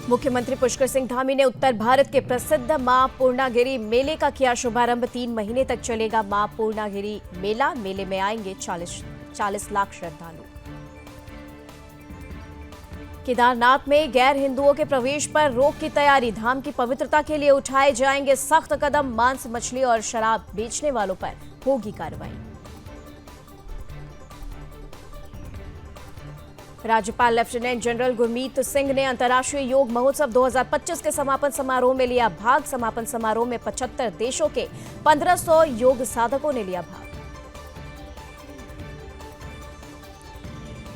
मुख्यमंत्री पुष्कर सिंह धामी ने उत्तर भारत के प्रसिद्ध मां पूर्णागिरि मेले का किया शुभारंभ। 3 महीने तक चलेगा मां पूर्णागिरि मेला। मेले में आएंगे 40 लाख श्रद्धालु। केदारनाथ में गैर हिंदुओं के प्रवेश पर रोक की तैयारी। धाम की पवित्रता के लिए उठाए जाएंगे सख्त कदम। मांस, मछली और शराब बेचने वालों पर होगी कार्रवाई। राज्यपाल लेफ्टिनेंट जनरल गुरमीत सिंह ने अंतर्राष्ट्रीय योग महोत्सव 2025 के समापन समारोह में लिया भाग। समापन समारोह में 75 देशों के 1500 योग साधकों ने लिया भाग।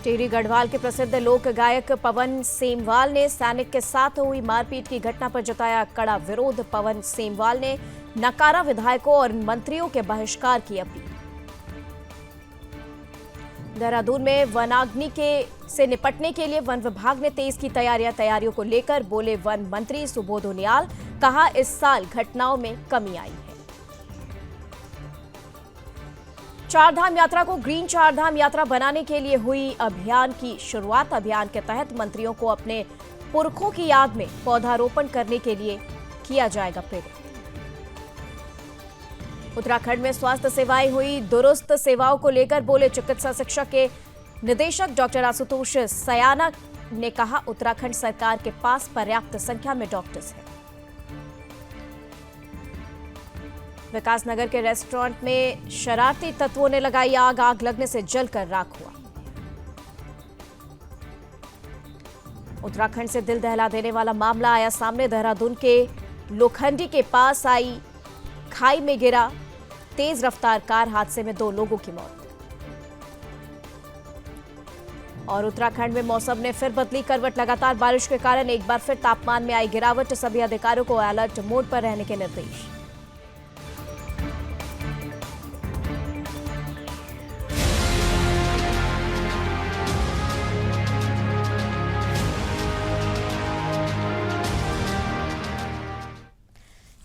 टिहरी गढ़वाल के प्रसिद्ध लोक गायक पवन सेमवाल ने सैनिक के साथ हुई मारपीट की घटना पर जताया कड़ा विरोध। पवन सेमवाल ने नकारा विधायकों और मंत्रियों के बहिष्कार की अपील। देहरादून में वनाग्नि से निपटने के लिए वन विभाग ने तेज की तैयारियों को लेकर बोले वन मंत्री सुबोध उनियाल। कहा, इस साल घटनाओं में कमी आई है। चारधाम यात्रा को ग्रीन चारधाम यात्रा बनाने के लिए हुई अभियान की शुरुआत। अभियान के तहत मंत्रियों को अपने पुरखों की याद में पौधारोपण करने के लिए किया जाएगा प्रेरित। उत्तराखंड में स्वास्थ्य सेवाएं हुई दुरुस्त। सेवाओं को लेकर बोले चिकित्सा शिक्षा के निदेशक डॉक्टर आशुतोष सयाना ने कहा, उत्तराखंड सरकार के पास पर्याप्त संख्या में डॉक्टर्स हैं। विकासनगर के रेस्टोरेंट में शरारती तत्वों ने लगाई आग। आग लगने से जलकर राख हुआ। उत्तराखंड से दिल दहला देने वाला मामला आया सामने। देहरादून के लोखंडी के पास आई खाई में गिरा तेज रफ्तार कार हादसे में 2 लोगों की मौत। और उत्तराखंड में मौसम ने फिर बदली करवट। लगातार बारिश के कारण एक बार फिर तापमान में आई गिरावट। सभी अधिकारियों को अलर्ट मोड पर रहने के निर्देश।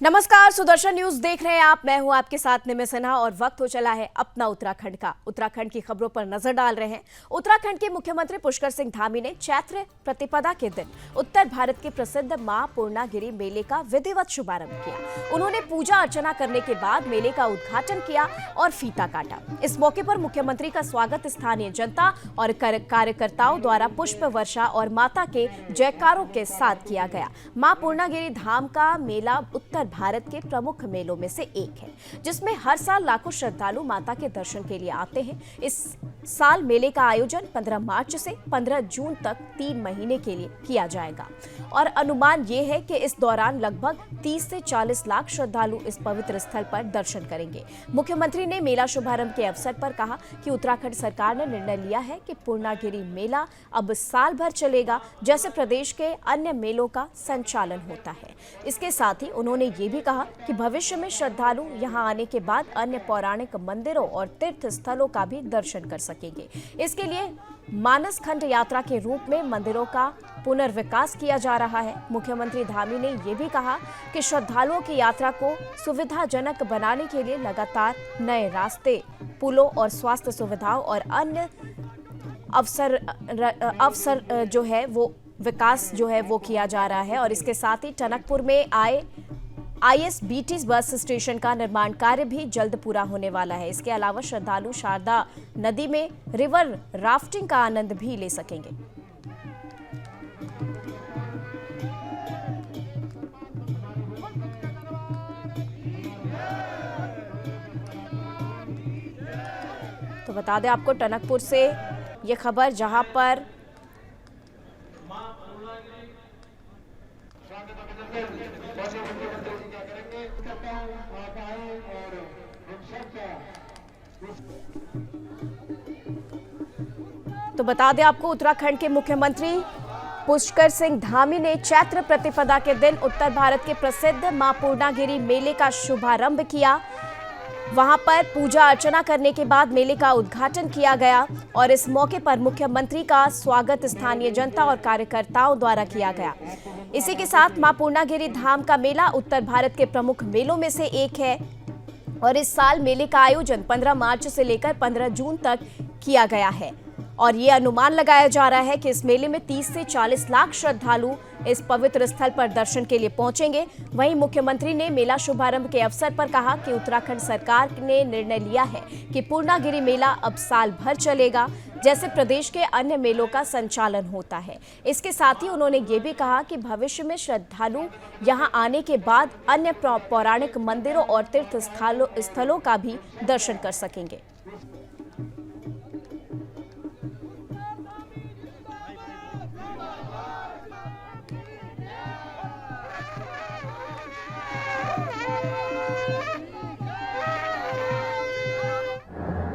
नमस्कार, सुदर्शन न्यूज देख रहे हैं आप। मैं हूं आपके साथ निमि सिन्हा और वक्त हो चला है अपना उत्तराखंड का। उत्तराखंड की खबरों पर नजर डाल रहे हैं। उत्तराखंड के मुख्यमंत्री पुष्कर सिंह धामी ने चैत्र प्रतिपदा के दिन उत्तर भारत के प्रसिद्ध मां पूर्णागिरि मेले का विधिवत शुभारंभ किया। उन्होंने पूजा अर्चना करने के बाद मेले का उद्घाटन किया और फीता काटा। इस मौके पर मुख्यमंत्री का स्वागत स्थानीय जनता और कार्यकर्ताओं द्वारा पुष्प वर्षा और माता के जयकारों के साथ किया गया। मां पूर्णागिरि धाम का मेला उत्तर भारत के प्रमुख मेलों में से एक है, जिसमें हर साल लाखों श्रद्धालु माता के दर्शन के लिए आते हैं। इस साल मेले का आयोजन 15 मार्च से 15 जून तक 3 महीने के लिए किया जाएगा और अनुमान ये है कि इस दौरान लगभग 30 से 40 लाख श्रद्धालु इस पवित्र स्थल पर दर्शन करेंगे। मुख्यमंत्री ने मेला शुभारंभ के अवसर पर कहा कि उत्तराखंड सरकार ने निर्णय लिया है कि पूर्णागिरि मेला अब साल भर चलेगा, जैसे प्रदेश के अन्य मेलों का संचालन होता है। इसके साथ ही उन्होंने ये भी कहा कि भविष्य में श्रद्धालु यहां आने के बाद अन्य पौराणिक मंदिरों और तीर्थ स्थलों का भी दर्शन कर सकेंगे। इसके लिए मानस खंड यात्रा के रूप में मंदिरों का पुनर्विकास किया जा रहा है। मुख्यमंत्री धामी ने यह भी कहा कि श्रद्धालुओं की यात्रा को सुविधाजनक बनाने के लिए लगातार नए रास्ते, पुलों और स्वास्थ्य सुविधाओं और अन्य अवसर जो है वो विकास जो है वो किया जा रहा है। और इसके साथ ही टनकपुर में ISBT बस स्टेशन का निर्माण कार्य भी जल्द पूरा होने वाला है। इसके अलावा श्रद्धालु शारदा नदी में रिवर राफ्टिंग का आनंद भी ले सकेंगे। तो बता दें आपको टनकपुर से ये खबर, जहां पर तो बता दें आपको उत्तराखंड के मुख्यमंत्री पुष्कर सिंह धामी ने चैत्र प्रतिपदा के दिन उत्तर भारत के प्रसिद्ध मां पूर्णागिरि मेले का शुभारंभ किया। वहां पर पूजा अर्चना करने के बाद मेले का उद्घाटन किया गया और इस मौके पर मुख्यमंत्री का स्वागत स्थानीय जनता और कार्यकर्ताओं द्वारा किया गया। इसी के साथ मां पूर्णागिरि धाम का मेला उत्तर भारत के प्रमुख मेलों में से एक है और इस साल मेले का आयोजन 15 मार्च से लेकर 15 जून तक किया गया है। और ये अनुमान लगाया जा रहा है कि इस मेले में 30 से 40 लाख श्रद्धालु इस पवित्र स्थल पर दर्शन के लिए पहुंचेंगे। वहीं मुख्यमंत्री ने मेला शुभारंभ के अवसर पर कहा कि उत्तराखंड सरकार ने निर्णय लिया है कि पूर्णागिरि मेला अब साल भर चलेगा, जैसे प्रदेश के अन्य मेलों का संचालन होता है। इसके साथ ही उन्होंने ये भी कहा कि भविष्य में श्रद्धालु यहां आने के बाद अन्य पौराणिक मंदिरों और तीर्थ स्थलों का भी दर्शन कर सकेंगे।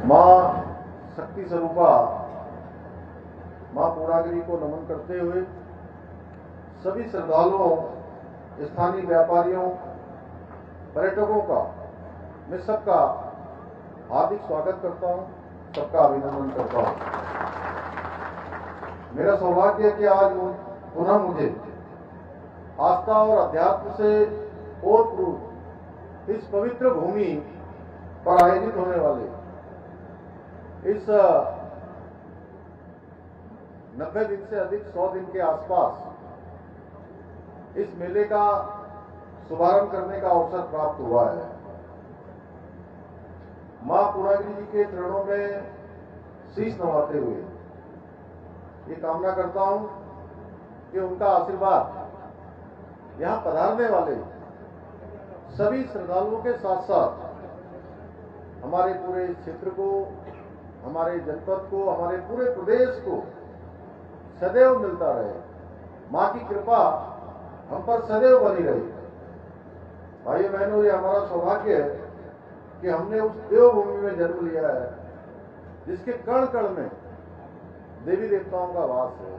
मां शक्ति स्वरूपा मां पूर्णागिरि को नमन करते हुए सभी श्रद्धालुओं, स्थानीय व्यापारियों, पर्यटकों का मैं सबका हार्दिक स्वागत करता हूं, सबका अभिनंदन करता हूं। मेरा सौभाग्य है कि आज पुनः मुझे आस्था और अध्यात्म से ओतप्रोत इस पवित्र भूमि पर आयोजित होने वाले इस 90 दिन से अधिक 100 दिन के आसपास इस मेले का शुभारंभ करने का अवसर प्राप्त हुआ है। मां पूर्णागिरि जी के चरणों में शीश नवाते हुए ये कामना करता हूं कि उनका आशीर्वाद यहां पधारने वाले सभी श्रद्धालुओं के साथ साथ हमारे पूरे क्षेत्र को, हमारे जनपद को, हमारे पूरे प्रदेश को सदैव मिलता रहे। मां की कृपा हम पर सदैव बनी रही। भाइयों बहनों, ये हमारा सौभाग्य है कि हमने उस देवभूमि में जन्म लिया है जिसके कण कण में देवी देवताओं का वास है।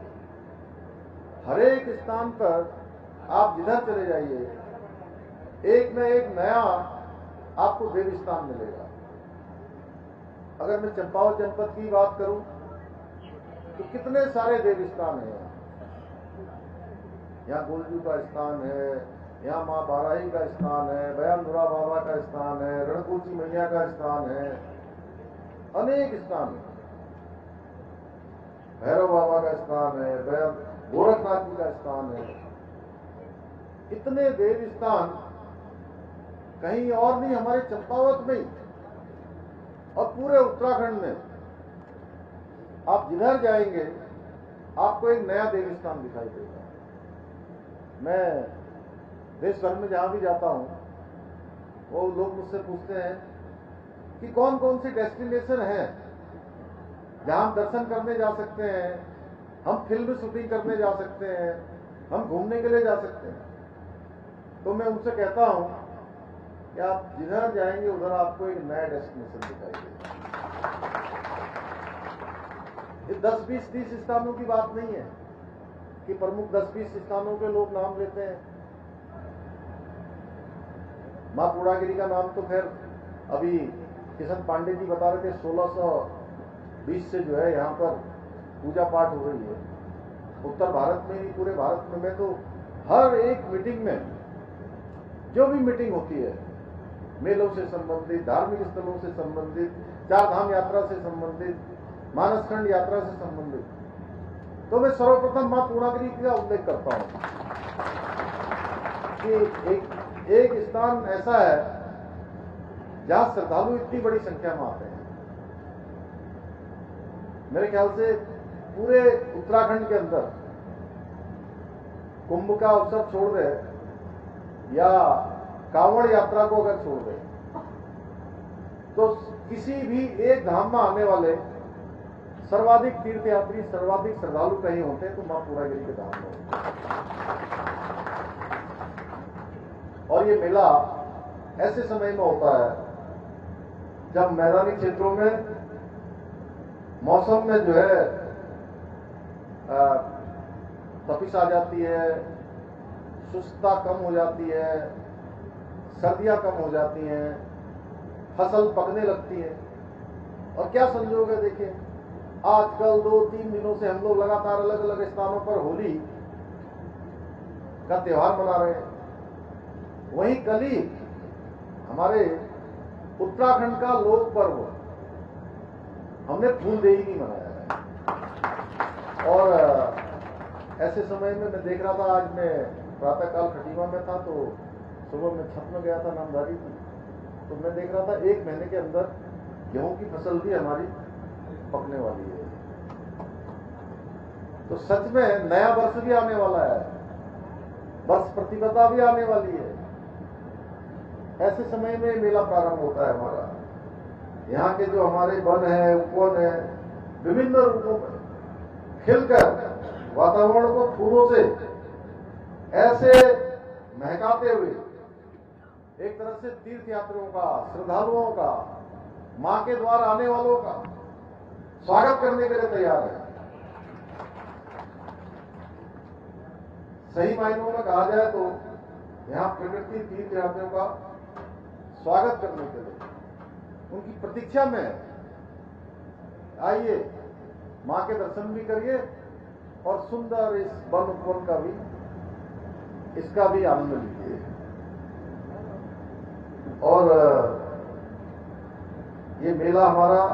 हर एक स्थान पर आप जिधर चले जाइए, एक न एक नया आपको देवी स्थान मिलेगा। अगर मैं चंपावत जनपद की बात करूं तो कितने सारे देवी स्थान हैं। यहाँ गोलजू का स्थान है, यहाँ माँ बाराही का स्थान है, बयानपुरा बाबा का स्थान है, रणकुची मैया का स्थान है, अनेक स्थान है। भैरव बाबा का स्थान है, गोरखनाथ जी का स्थान है। इतने देवी स्थान कहीं और नहीं, हमारे चंपावत में ही और पूरे उत्तराखंड में आप जिधर जाएंगे आपको एक नया देवी स्थान दिखाई देगा। मैं देश भर में जहां भी जाता हूं वो लोग मुझसे पूछते हैं कि कौन कौन सी डेस्टिनेशन है जहां हम दर्शन करने जा सकते हैं, हम फिल्म शूटिंग करने जा सकते हैं, हम घूमने के लिए जा सकते हैं। तो मैं उनसे कहता हूं कि आप जिधर जाएंगे उधर आपको एक नया डेस्टिनेशन दिखाई देगा। ये 10, 20, 30 स्थानों की बात नहीं है कि प्रमुख 10, 20 स्थानों के लोग नाम लेते हैं। मां पूर्णागिरि का नाम तो खैर अभी किशन पांडे जी बता रहे थे 1620 से जो है यहाँ पर पूजा पाठ हो रही है। उत्तर भारत में ही, पूरे भारत में। मैं तो हर एक मीटिंग में, जो भी मीटिंग होती है, मेलों से संबंधित, धार्मिक स्थलों से संबंधित, 4 धाम यात्रा से संबंधित, मानसखंड यात्रा से संबंधित, तो मैं सर्वप्रथम मां पूर्णागिरि का उल्लेख करता हूं कि एक स्थान ऐसा है जहां श्रद्धालु इतनी बड़ी संख्या में आते हैं। मेरे ख्याल से पूरे उत्तराखंड के अंदर कुंभ का अवसर छोड़ दे या कांवड़ यात्रा को अगर छोड़ दे तो किसी भी एक धाम में आने वाले सर्वाधिक तीर्थयात्री, सर्वाधिक श्रद्धालु कहीं होते हैं तो मां पूर्णागिरि के धाम में होते हैं। और ये मेला ऐसे समय में होता है जब मैदानी क्षेत्रों में मौसम में जो है तपिश आ जाती है, सुस्तता कम हो जाती है, सर्दियां कम हो जाती हैं, फसल पकने लगती है। और क्या संयोग है, देखिए आजकल 2-3 दिनों से हम लोग लगातार अलग अलग स्थानों पर होली का त्योहार मना रहे हैं। वहीं कल ही हमारे उत्तराखंड का लोक पर्व हमने फूलदेई भी मनाया है। और ऐसे समय में मैं देख रहा था, आज मैं प्रातःकाल खटीमा में था तो सुबह में छत में गया था नामधारी की, तो मैं देख रहा था 1 महीने के अंदर गेहूं की फसल भी हमारी पकने वाली है। तो सच में नया वर्ष भी आने वाला है, वर्ष प्रतिपदा भी आने वाली है। ऐसे समय में मेला प्रारंभ होता है हमारा। यहाँ के जो हमारे वन है, उपवन है, विभिन्न रूपों में खिलकर वातावरण को फूलों से ऐसे महकाते हुए एक तरह से तीर्थ यात्रियों का, श्रद्धालुओं का, मां के द्वार आने वालों का स्वागत करने के लिए तैयार है। सही मायनों में कहा जाए तो यहाँ प्रकृति तीर्थ यात्रियों का स्वागत करने के लिए, उनकी प्रतीक्षा में आइए, मां के दर्शन भी करिए और सुंदर इस वन उपवन का भी, इसका भी आनंद लीजिए। और ये मेला हमारा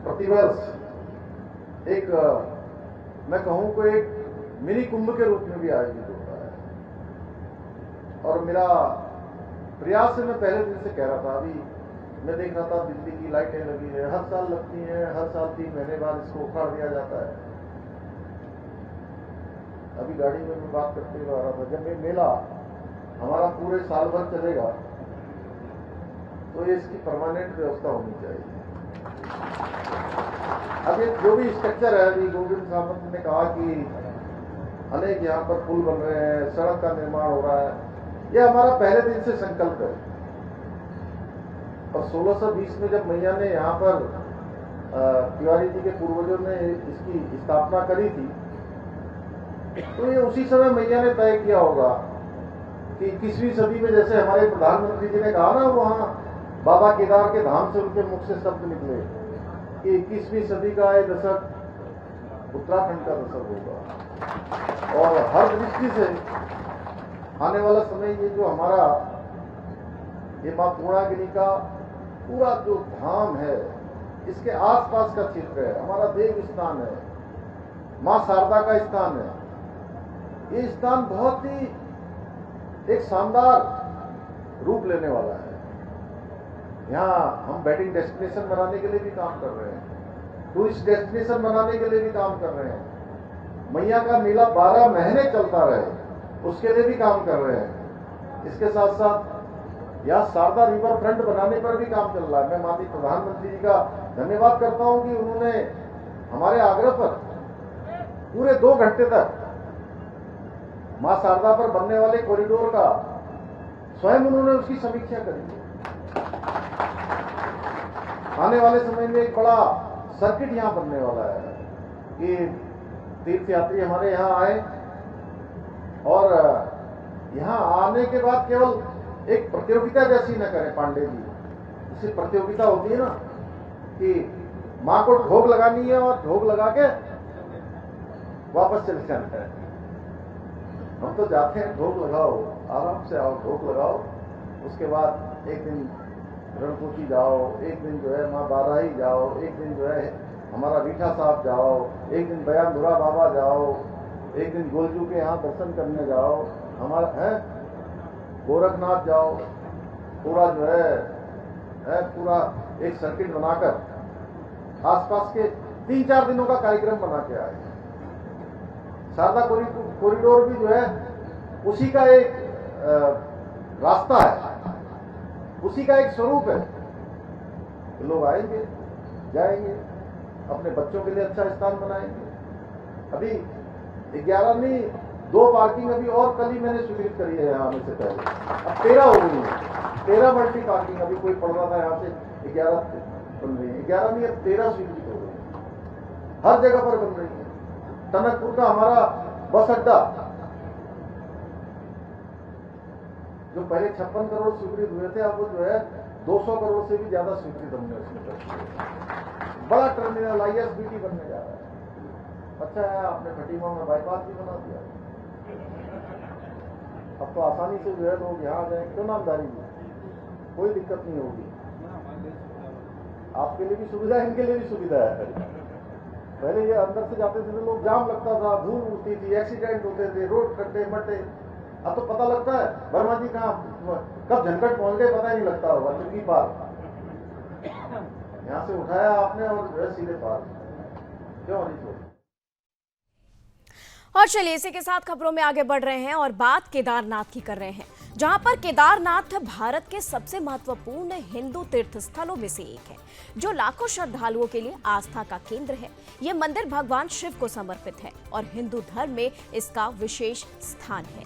प्रतिवर्ष एक, मैं कहूं को एक मिनी कुंभ के रूप में भी आयोजित होता है। और मेरा प्रयास मैं पहले दिन से कह रहा था, अभी मैं देख रहा था बिजली की लाइटें लगी है, हर साल लगती हैं, हर साल 3 महीने बाद इसको उखाड़ दिया जाता है। अभी गाड़ी में मैं बात करते हुए आ रहा था, जब ये मेला हमारा पूरे साल भर चलेगा तो ये इसकी परमानेंट व्यवस्था होनी चाहिए। अब ये जो भी स्ट्रक्चर है, अभी गोविंद सामंत ने कहा कि अनेक यहाँ पर पुल बन रहे हैं, सड़क का निर्माण हो रहा है, यह हमारा पहले दिन से संकल्प है। और 1620 में जब मैया ने यहाँ पर तिवारी जी के पूर्वजों ने इसकी स्थापना करी थी, तो ये उसी समय मैया ने तय किया होगा कि 21वीं सदी में, जैसे हमारे प्रधानमंत्री जी ने कहा ना, वहाँ बाबा केदार के धाम से उनके मुख से शब्द निकले कि 21वीं सदी का ये दशक उत्तराखंड का दशक होगा। और हर दृष्टि से आने वाला समय, ये जो हमारा ये मां पूर्णागिरी का पूरा जो धाम है, इसके आसपास का क्षेत्र है, हमारा देव स्थान है, मां शारदा का स्थान है। ये स्थान बहुत ही एक शानदार रूप लेने वाला है। यहाँ हम वेडिंग डेस्टिनेशन बनाने के लिए भी काम कर रहे हैं, टूरिस्ट डेस्टिनेशन बनाने के लिए भी काम कर रहे हैं, मैया का मेला 12 महीने चलता रहे उसके लिए भी काम कर रहे हैं। इसके साथ साथ यहाँ शारदा रिवर फ्रंट बनाने पर भी काम चल रहा है। मैं माननीय प्रधानमंत्री जी का धन्यवाद करता हूँ कि उन्होंने हमारे आग्रह पर पूरे 2 घंटे तक मां शारदा पर बनने वाले कॉरिडोर का स्वयं उन्होंने उसकी समीक्षा करी। आने वाले समय में एक बड़ा सर्किट यहाँ बनने वाला है कि तीर्थयात्री हमारे यहाँ आए और यहाँ आने के बाद केवल एक प्रतियोगिता जैसी न करें पांडे जी, जैसे प्रतियोगिता होती है ना कि माँ को ढोक लगानी है और ढोक लगा के वापस चले जाना है। हम तो जाते हैं, ढोक लगाओ, आराम से आओ, ढोक लगाओ, उसके बाद एक दिन रणकोटी जाओ, एक दिन जो है माँ बाराही जाओ, एक दिन जो है हमारा रीठा साहब जाओ, एक दिन बयानधुरा बाबा जाओ, एक दिन गोलजू के यहाँ दर्शन करने जाओ, हमारा है गोरखनाथ जाओ। पूरा जो है पूरा एक सर्किट बनाकर आसपास के 3-4 दिनों का कार्यक्रम बना के आए। शारदा कॉरिडोर भी जो है उसी का एक रास्ता है, उसी का एक स्वरूप है। लोग आएंगे, जाएंगे, अपने बच्चों के लिए अच्छा स्थान बनाएंगे। अभी 11 नहीं, 2 पार्किंग अभी और कल ही मैंने स्वीकृत करी है यहाँ आने से पहले, अब 13 हो गई है। 13 मल्टी पार्किंग, अभी कोई पढ़ रहा था यहाँ से 11 बन रही है, 11 नहीं अब 13 स्वीकृत हो गई, हर जगह पर बन रही है। टनकपुर का हमारा बस अड्डा जो पहले 56 करोड़ स्वीकृत हुए थे, अब वो जो है 200 करोड़ से भी ज्यादा स्वीकृत हमने उसमें कर दिया। बड़ा टर्मिनल ISBT बनने जा रहा है। अच्छा है आपने खटीमा में बाईपास भी बना दिया, अब तो आसानी से जो है लोग यहाँ आ जाए, क्यों नामधारी जी, कोई दिक्कत नहीं होगी। आपके लिए भी सुविधा है, इनके लिए भी सुविधा है। पहले ये अंदर से जाते थे तो लोग जाम लगता था, धूल उड़ती थी, एक्सीडेंट होते थे, रोड खड्डे मड्डे। अब तो पता लगता है वर्मा जी कहाँ कब झनकट पहुंच गए पता ही नहीं लगता होगा। चुकी पार यहाँ से उठाया आपने और जो है सीधे पार। क्यों नहीं? और चलिए इसी के साथ खबरों में आगे बढ़ रहे हैं और बात केदारनाथ की कर रहे हैं, जहां पर केदारनाथ भारत के सबसे महत्वपूर्ण हिंदू तीर्थ स्थलों में से एक है, जो लाखों श्रद्धालुओं के लिए आस्था का केंद्र है। यह मंदिर भगवान शिव को समर्पित है और हिंदू धर्म में इसका विशेष स्थान है।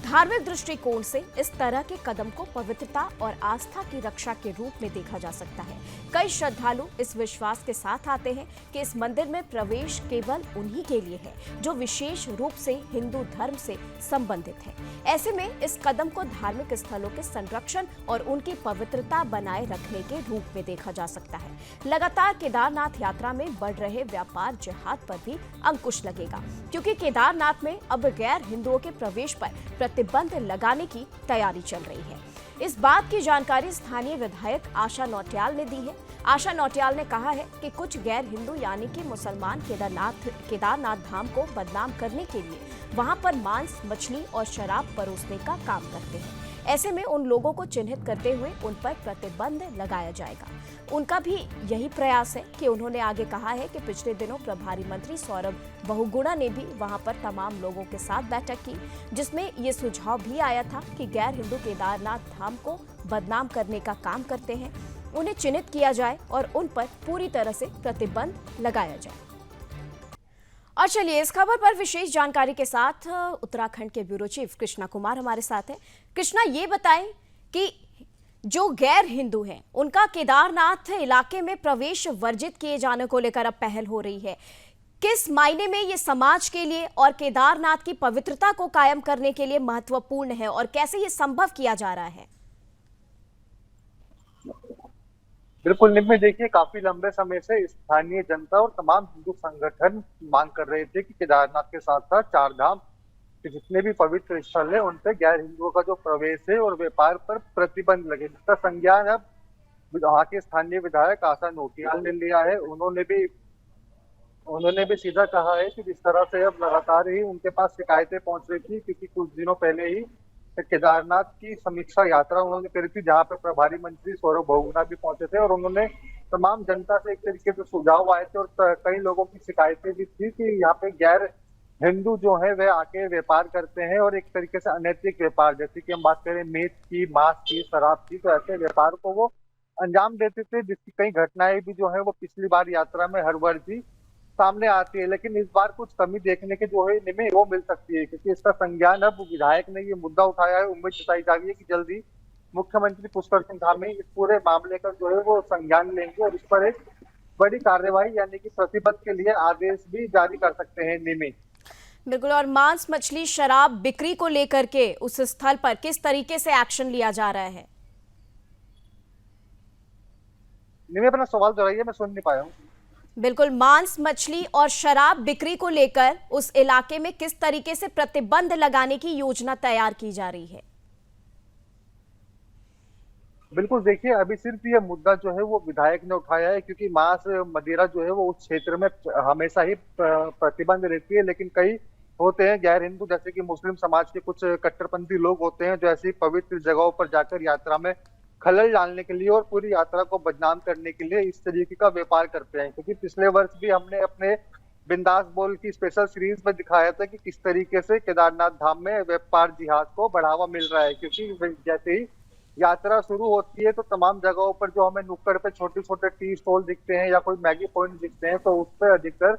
धार्मिक दृष्टिकोण से इस तरह के कदम को पवित्रता और आस्था की रक्षा के रूप में देखा जा सकता है। कई श्रद्धालु इस विश्वास के साथ आते हैं कि इस मंदिर में प्रवेश केवल उन्हीं के लिए है जो विशेष रूप से हिंदू धर्म से संबंधित है। ऐसे में इस कदम को धार्मिक स्थलों के संरक्षण और उनकी पवित्रता बनाए रखने के रूप में देखा जा सकता है। लगातार केदारनाथ यात्रा में बढ़ रहे व्यापार जिहाद पर भी अंकुश लगेगा, क्योंकि केदारनाथ में अब गैर हिंदुओं के प्रवेश पर प्रतिबंध लगाने की तैयारी चल रही है। इस बात की जानकारी स्थानीय विधायक आशा नौटियाल ने दी है। आशा नौटियाल ने कहा है कि कुछ गैर हिंदू यानी कि मुसलमान केदारनाथ धाम को बदनाम करने के लिए वहां पर मांस, मछली और शराब परोसने का काम करते हैं। ऐसे में उन लोगों को चिन्हित करते हुए उन पर प्रतिबंध लगाया जाएगा। उनका भी यही प्रयास है कि उन्होंने आगे कहा है कि पिछले दिनों प्रभारी मंत्री सौरभ बहुगुणा ने भी वहां पर तमाम लोगों के साथ बैठक की, जिसमें ये सुझाव भी आया था कि गैर हिंदू केदारनाथ धाम को बदनाम करने का काम करते हैं, उन्हें चिन्हित किया जाए और उन पर पूरी तरह से प्रतिबंध लगाया जाए। और चलिए इस खबर पर विशेष जानकारी के साथ उत्तराखंड के ब्यूरो चीफ कृष्णा कुमार हमारे साथ हैं। कृष्णा, ये बताएं कि जो गैर हिंदू हैं उनका केदारनाथ इलाके में प्रवेश वर्जित किए जाने को लेकर अब पहल हो रही है। किस मायने में ये समाज के लिए और केदारनाथ की पवित्रता को कायम करने के लिए महत्वपूर्ण है और कैसे ये संभव किया जा रहा है? बिल्कुल निम्न, देखिए काफी लंबे समय से स्थानीय जनता और तमाम हिंदू संगठन मांग कर रहे थे कि केदारनाथ के साथ साथ चार धाम के जितने भी पवित्र स्थल है उन पे गैर हिंदुओं का जो प्रवेश है और व्यापार पर प्रतिबंध लगे, जिसका संज्ञान अब वहाँ के स्थानीय विधायक आशा नौटियाल ने लिया है। उन्होंने भी सीधा कहा है कि जिस तरह से अब लगातार ही उनके पास शिकायतें पहुंच रही थी, क्योंकि कुछ दिनों पहले ही केदारनाथ की समीक्षा यात्रा उन्होंने करी थी, जहां पे प्रभारी मंत्री सौरभ बहुगुणा भी पहुंचे थे और उन्होंने तमाम जनता से एक तरीके से सुझाव आए थे और कई लोगों की शिकायतें भी थी कि यहाँ पे गैर हिंदू जो है वे आके व्यापार करते हैं और एक तरीके से अनैतिक व्यापार, जैसे कि हम बात करें मीट की, मांस की, शराब की, तो ऐसे व्यापार को वो अंजाम देते थे, जिसकी कई घटनाएं भी जो है वो पिछली बार यात्रा में हर वर्ष ही सामने आती है। लेकिन इस बार कुछ कमी देखने के जो है निमे वो मिल सकती है, क्योंकि इसका संज्ञान अब विधायक ने ये मुद्दा उठाया है। उम्मीद जताई जा रही है कि जल्दी मुख्यमंत्री पुष्कर सिंह धामी इस पूरे मामले का जो है वो संज्ञान लेंगे और इस पर एक बड़ी कार्यवाही यानी कि प्रतिबंध के लिए आदेश भी जारी कर सकते हैं निमे। बिल्कुल, और मांस, मछली, शराब बिक्री को लेकर के उस स्थल पर किस तरीके से एक्शन लिया जा रहा है? निमे अपना सवाल दोहराइए, मैं सुन नहीं पाया हूँ। बिल्कुल, मांस, मछली और शराब बिक्री को लेकर उस इलाके में किस तरीके से प्रतिबंध लगाने की योजना तैयार की जा रही है? बिल्कुल, देखिए अभी सिर्फ ये मुद्दा जो है वो विधायक ने उठाया है, क्योंकि मांस मदिरा जो है वो उस क्षेत्र में हमेशा ही प्रतिबंध रहती है, लेकिन कई होते हैं गैर हिंदू, जैसे कि मुस्लिम समाज के कुछ कट्टरपंथी लोग होते हैं जो ऐसी पवित्र जगहों पर जाकर यात्रा में खलल डालने के लिए और पूरी यात्रा को बदनाम करने के लिए इस तरीके का व्यापार करते हैं। क्योंकि पिछले वर्ष भी हमने अपने बिंदास बोल की स्पेशल सीरीज में दिखाया था कि किस तरीके से केदारनाथ धाम में व्यापार जिहाद को बढ़ावा मिल रहा है, क्योंकि जैसे ही यात्रा शुरू होती है तो तमाम जगहों पर जो हमें नुक्कड़ पे छोटे छोटे टी स्टॉल दिखते हैं या कोई मैगी पॉइंट दिखते हैं, तो उस पर अधिकतर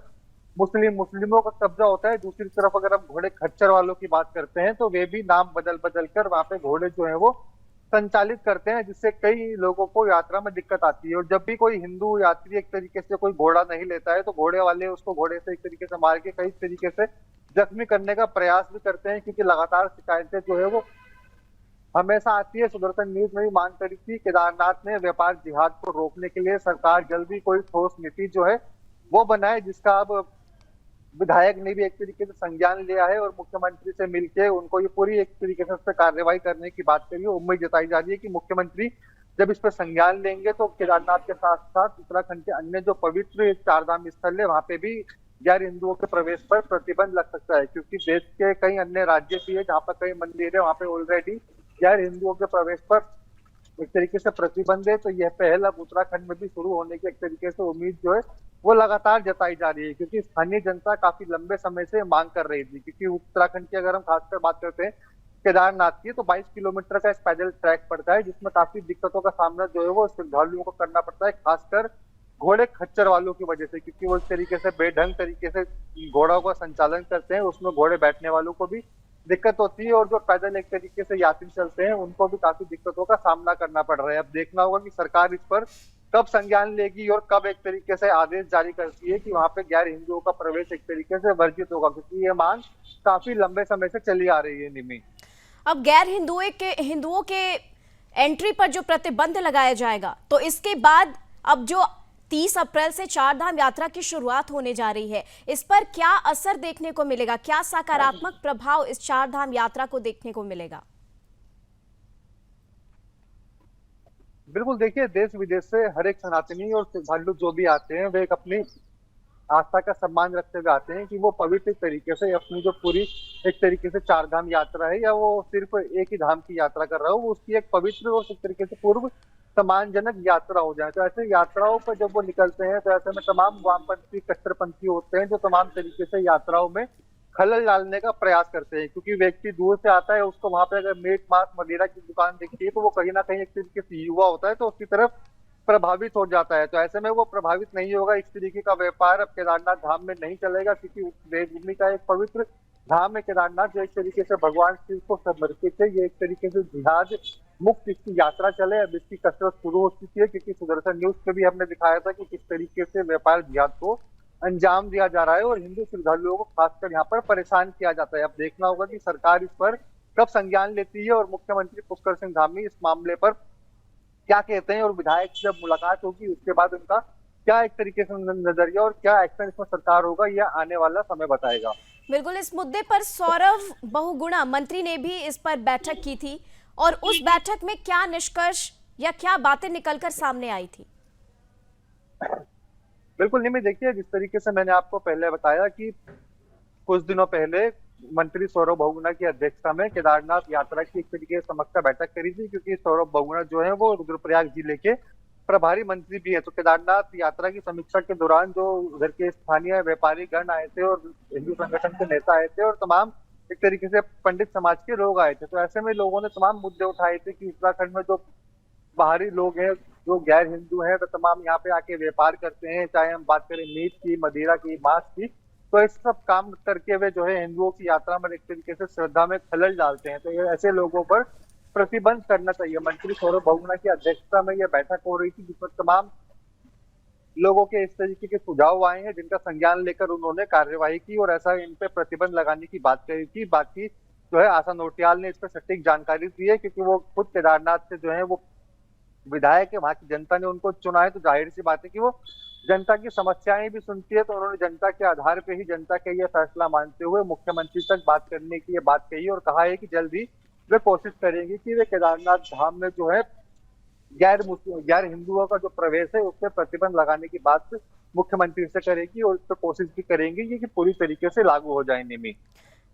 मुस्लिमों का कब्जा होता है। दूसरी तरफ अगर हम घोड़े खच्चर वालों की बात करते हैं तो वे भी नाम बदल बदल कर वहां पे घोड़े जो है वो संचालित करते हैं, जिससे कई लोगों को यात्रा में दिक्कत आती है। और जब भी कोई हिंदू यात्री एक तरीके से कोई घोड़ा नहीं लेता है तो घोड़े वाले उसको घोड़े से एक तरीके से मार के कई तरीके से जख्मी करने का प्रयास भी करते हैं, क्योंकि लगातार शिकायतें जो है वो हमेशा आती है। सुदर्शन न्यूज में भी मांग करी थी केदारनाथ में व्यापार जिहाद को रोकने के लिए सरकार जल्दी कोई ठोस नीति जो है वो बनाए, जिसका अब विधायक ने भी एक तरीके से संज्ञान लिया है और मुख्यमंत्री से मिलकर उनको ये पूरी एक तरीके से उस पर कार्रवाई करने की बात करी है। उम्मीद जताई जा रही है कि मुख्यमंत्री जब इस पर संज्ञान लेंगे तो केदारनाथ के साथ साथ उत्तराखंड के अन्य जो पवित्र चारधाम स्थल है वहां पे भी गैर हिंदुओं के प्रवेश पर प्रतिबंध लग सकता है, क्योंकि देश के कई अन्य राज्य भी है जहाँ पर कई मंदिर है, वहाँ पे ऑलरेडी गैर हिंदुओं के प्रवेश पर एक तरीके से प्रतिबंध है। तो यह पहल अब उत्तराखंड में भी शुरू होने की एक तरीके से उम्मीद जो है वो लगातार जताई जा रही है, क्योंकि स्थानीय जनता काफी लंबे समय से मांग कर रही थी। क्योंकि उत्तराखंड की अगर हम खासकर बात करते हैं केदारनाथ की, तो 22 किलोमीटर का एक पैदल ट्रैक पड़ता है, जिसमें काफी दिक्कतों का सामना जो है वो श्रद्धालुओं को करना पड़ता है, खासकर घोड़े खच्चर वालों की वजह से, क्योंकि वो इस तरीके से बेढंग तरीके से घोड़ों का संचालन करते हैं, उसमें घोड़े बैठने वालों को भी दिक्कत होती है और जो पैदल एक तरीके से यात्री चलते हैं उनको भी काफी दिक्कतों का सामना करना पड़ रहा है। अब देखना होगा कि सरकार इस पर कब संज्ञान लेगी और कब एक तरीके से आदेश जारी करती है कि वहां पे गैर हिंदुओं का प्रवेश एक तरीके से वर्जित होगा, क्योंकि ये मांग काफी लंबे समय से चली आ रही है। निमी, अब गैर हिंदुओं के एंट्री पर जो प्रतिबंध लगाया जाएगा, तो इसके बाद अब जो 30 अप्रैल से चारधाम यात्रा की शुरुआत होने जा रही है, इस पर क्या असर देखने को मिलेगा? क्या सकारात्मक प्रभाव इस चारधाम यात्रा को देखने को मिलेगा? बिल्कुल, देखिए देश विदेश से हर एक सनातनी और श्रद्धालु जो भी आते हैं वे एक अपनी आस्था का सम्मान रखते हुए आते हैं कि वो पवित्र तरीके से अपनी जो पूरी एक तरीके से चार धाम यात्रा है या वो सिर्फ एक ही धाम की यात्रा कर रहा हो, वो उसकी एक पवित्र और एक तरीके से पूर्व सम्मानजनक यात्रा हो जाए। तो ऐसे यात्राओं पर जब वो निकलते हैं तो ऐसे में तमाम वामपंथी कट्टरपंथी होते हैं जो तमाम तरीके से यात्राओं में खलल डालने का प्रयास करते हैं, क्योंकि व्यक्ति दूर से आता है, उसको वहां पे अगर मीट मांस मदिरा की दुकान दिखती है तो वो कहीं ना कहीं एक तरीके से युवा होता है तो उसकी तरफ प्रभावित हो जाता है। तो ऐसे में वो प्रभावित नहीं होगा, इस तरीके का व्यापार अब केदारनाथ धाम में नहीं चलेगा, क्योंकि देवभूमि का एक पवित्र धाम है केदारनाथ, जो एक तरीके से भगवान शिव को समर्पित है। ये एक तरीके से जिहाद मुक्त इसकी यात्रा चले, अब इसकी कसरत शुरू हो चुकी है, क्योंकि सुदर्शन न्यूज पे भी हमने दिखाया था कि किस तरीके से व्यापार जिहाद को अंजाम दिया जा रहा है और हिंदू श्रद्धालुओं को खासकर यहाँ पर परेशान किया जाता है। अब देखना होगा कि सरकार इस पर कब संज्ञान लेती है और मुख्यमंत्री पुष्कर सिंह धामी इस मामले पर क्या कहते हैं और विधायक से जब मुलाकात होगी उसके बाद उनका क्या एक तरीके से नजरिया और क्या एक्शन इसमें सरकार होगा, यह आने वाला समय बताएगा। बिल्कुल, इस मुद्दे पर सौरभ बहुगुणा मंत्री ने भी इस पर बैठक की थी और उस बैठक में क्या निष्कर्ष या क्या बातें निकलकर सामने आई थी? बिल्कुल निमी, देखिए जिस तरीके से मैंने आपको पहले बताया कि कुछ दिनों पहले मंत्री सौरभ बहुगुणा की अध्यक्षता में केदारनाथ यात्रा की एक तरीके से समीक्षा बैठक करी थी, क्योंकि सौरभ बहुगुणा जो है वो रुद्रप्रयाग जिले के प्रभारी मंत्री भी है। तो केदारनाथ यात्रा की समीक्षा के दौरान जो उधर के स्थानीय व्यापारी गण आए थे और हिंदू संगठन के नेता आए थे और तमाम एक तरीके से पंडित समाज के लोग आए थे, तो ऐसे में लोगों ने तमाम मुद्दे उठाए थे कि उत्तराखंड में जो बाहरी लोग हैं जो गैर हिंदू हैं वो तमाम यहाँ पे आके व्यापार करते हैं, चाहे हम बात करें मीट की, मदिरा की, मांस की, तो इस सब काम करके वे जो है हिंदुओं की यात्रा में एक तरीके से श्रद्धा में खलल डालते हैं। तो ये ऐसे लोगों पर प्रतिबंध करना चाहिए। मंत्री सौरभ बहुगुणा की अध्यक्षता में यह बैठक हो रही थी, जिसमें तमाम लोगों के इस तरीके के सुझाव आए हैं जिनका संज्ञान लेकर उन्होंने कार्यवाही की और ऐसा इन पे प्रतिबंध लगाने की बात कही थी। बाकी जो है आशा नोटियाल ने इस पर सटीक जानकारी दी है, क्योंकि वो खुद केदारनाथ से जो है वो विधायक है, वहां की जनता ने उनको चुना है, तो जाहिर सी बात है कि वो जनता की समस्याएं भी सुनती है। तो उन्होंने जनता के आधार पे ही जनता का ये फैसला मानते हुए मुख्यमंत्री तक बात करने की ये बात कही और कहा है कि जल्द ही वे कोशिश करेंगे कि वे केदारनाथ धाम में जो है गैर हिंदुओं का जो प्रवेश है उस पर प्रतिबंध लगाने की बात मुख्यमंत्री से करेगी और उस पर कोशिश भी करेंगे कि पूरी तरीके से लागू हो जाए। निमी,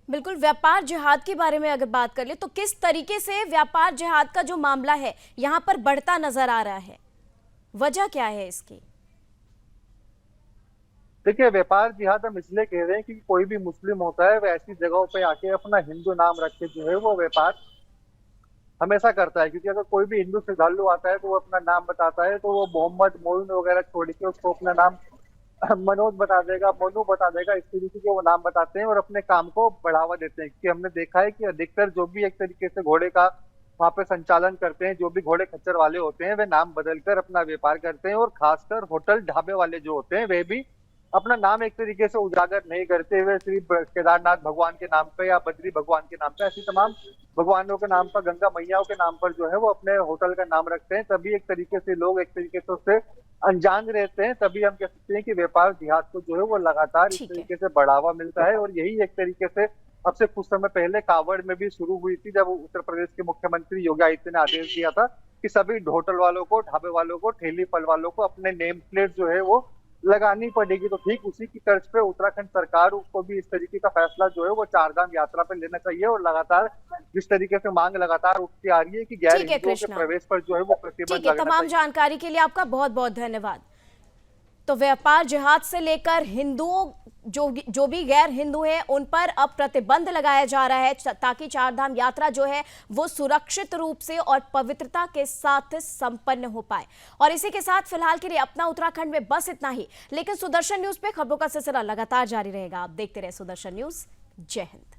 बिल्कुल, व्यापार जिहाद के बारे में अगर बात कर ले तो किस तरीके से व्यापार जिहाद का जो मामला है यहाँ पर बढ़ता नजर आ रहा है, वजह क्या है इसकी? देखिए व्यापार जिहाद हम इसलिए कह रहे हैं कि कोई भी मुस्लिम होता है वह ऐसी जगहों पे आके अपना हिंदू नाम रख के जो है वो व्यापार हमेशा करता है, क्योंकि अगर कोई भी हिंदू श्रद्धालु आता है तो वो अपना नाम बताता है तो वो मोहम्मद, मोइन वगैरह छोड़ के उसको अपना नाम मनोज बता देगा, मोनू बता देगा, इस तरीके के वो नाम बताते हैं और अपने काम को बढ़ावा देते हैं। क्योंकि हमने देखा है कि अधिकतर जो भी एक तरीके से घोड़े का वहां पे संचालन करते हैं, जो भी घोड़े खच्चर वाले होते हैं वे नाम बदलकर अपना व्यापार करते हैं और खासकर होटल ढाबे वाले जो होते हैं वे भी अपना नाम एक तरीके से उजागर नहीं करते हुए सिर्फ केदारनाथ भगवान के नाम पे या बद्री भगवान के नाम पे, ऐसी तमाम भगवानों के नाम पर, गंगा मैयाओं के नाम पर जो है वो अपने होटल का नाम रखते हैं। तभी एक तरीके से लोग एक तरीके से उससे अनजान रहते हैं, तभी हम कह सकते हैं कि व्यापार जिहाद को जो है वो लगातार इस तरीके से बढ़ावा मिलता है और यही एक तरीके से अब से कुछ समय पहले कावड़ में भी शुरू हुई थी, जब उत्तर प्रदेश के मुख्यमंत्री योगी आदित्यनाथ ने आदेश दिया था कि सभी होटल वालों को, ढाबे वालों को, ठेली फल वालों को अपने नेम प्लेट जो है वो लगानी पड़ेगी। तो ठीक उसी की तर्ज पे उत्तराखंड सरकार को भी इस तरीके का फैसला जो है वो चारधाम यात्रा पे लेना चाहिए। और लगातार जिस तरीके से मांग लगातार उठती आ रही है कि गैर ठीक है हिंदुओं के कृष्णा, प्रवेश पर जो है वो प्रतिबंध ठीक है। लगना तमाम चाहिए। जानकारी के लिए आपका बहुत बहुत धन्यवाद। तो व्यापार जिहाद से लेकर हिंदुओं जो भी गैर हिंदू हैं उन पर अब प्रतिबंध लगाया जा रहा है ताकि चारधाम यात्रा जो है वो सुरक्षित रूप से और पवित्रता के साथ संपन्न हो पाए। और इसी के साथ फिलहाल के लिए अपना उत्तराखंड में बस इतना ही, लेकिन सुदर्शन न्यूज पे खबरों का सिलसिला लगातार जारी रहेगा। आप देखते रहे सुदर्शन न्यूज। जय हिंद।